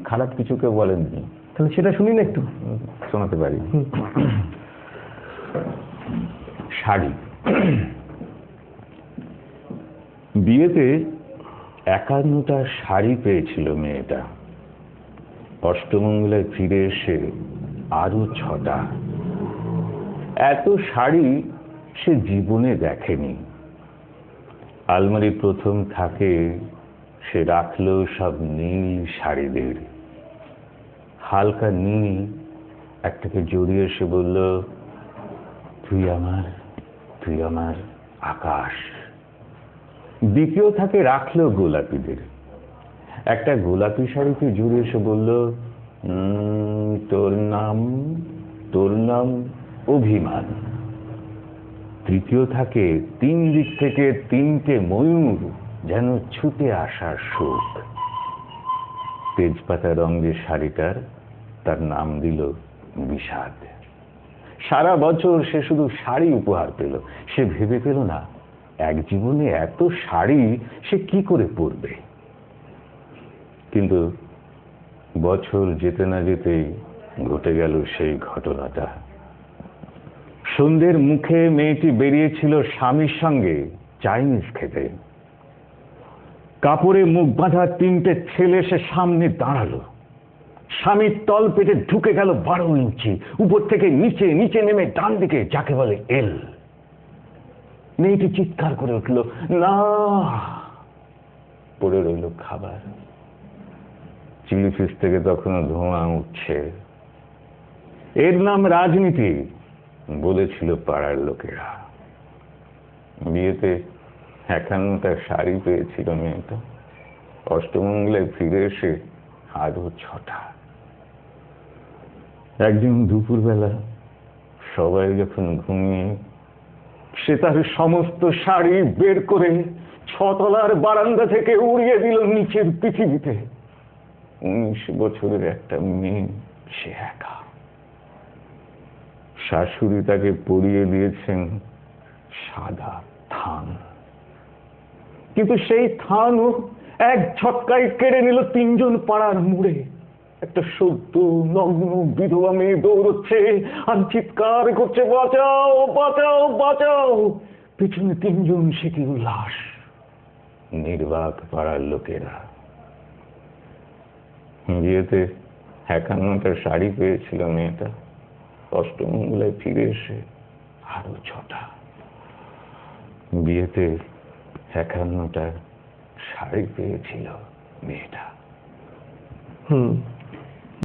খারাপ কিছু কেউ বলেননি। তাহলে সেটা শুনি না একটু? শোনাতে পারি। শাড়ি। বিয়েতে 51টা শাড়ি পেয়েছিল মেয়েটা। অষ্টমঙ্গলায় ফিরে এসে আরো 6টা। এত শাড়ি সে জীবনে দেখেনি। আলমারির প্রথম থাকে সে রাখলো সব নীল শাড়িদের। হালকা নীল একটাকে জড়িয়ে সে বলল, তুই আমার আকাশ। দ্বিতীয় থাকে রাখলো গোলাপিদের। একটা গোলাপি শাড়িতে জড়িয়ে সে বলল, তোর নাম অভিমান। তৃতীয় থাকে 3 দিক থেকে 3টে ময়ূর, যেন ছুটে আসার সুখ। তেজপাতা রঙের শাড়িটার তার নাম দিল বিষাদ। সারা বছর সে শুধু শাড়ি উপহার পেল। সে ভেবে পেল না এক জীবনে এত শাড়ি সে কি করে পরবে। কিন্তু বছর যেতে না যেতেই ঘটে গেল সেই ঘটনাটা। সন্ধ্যের মুখে মেয়েটি বেরিয়েছিল স্বামীর সঙ্গে চাইনিজ খেতে। কাপড়ে মুখ বাঁধা 3টে ছেলে সে সামনে দাঁড়ালো। স্বামীর তল পেটে ঢুকে গেল 12 ইঞ্চি। উপর থেকে নিচে, নিচে নেমে ডান দিকে, যাকে বলে এল। মেয়েটি চিৎকার করে উঠল, না! পড়ে রইল খাবার। চিলি ফিশ থেকে তখনও ধোঁয়া উঠছে। এর নাম রাজনীতি, বলেছিল পাড়ার লোকেরা। বিয়েতে 51টা শাড়ি পেয়েছিল মেয়েটা। অষ্টমঙ্গলায় ফিরে এসে আরো 6টা। একদিন দুপুরবেলা সবাই যখন ঘুমিয়ে, সে তার সমস্ত শাড়ি বের করে 6 তলার বারান্দা থেকে উড়িয়ে দিল নিচের পৃথিবীতে। 19 বছরের একটা মেয়ে, সে একা। শাশুড়ি তাকে পরিয়ে দিয়েছেন সাদা থান, কিন্তু সেই থানও এক ঝটকায় কেড়ে নিল 3 জন পাড়ার মোড়ে। একটা সদ্য নগ্ন বিধবা মেয়ে দৌড়চ্ছে আর চিৎকার করছে, বাঁচাও, বাঁচাও, বাঁচাও। পেছনে 3 জন, সে কি উল্লাস! নির্বাক পাড়ার লোকেরা। বিয়েতে 51টা শাড়ি পেয়েছিল মেয়েটা। অষ্টমঙ্গলায় ফিরে এসে আরো 6টা। বিয়েতে 51টা শাড়ি পেয়েছিল মেয়েটা।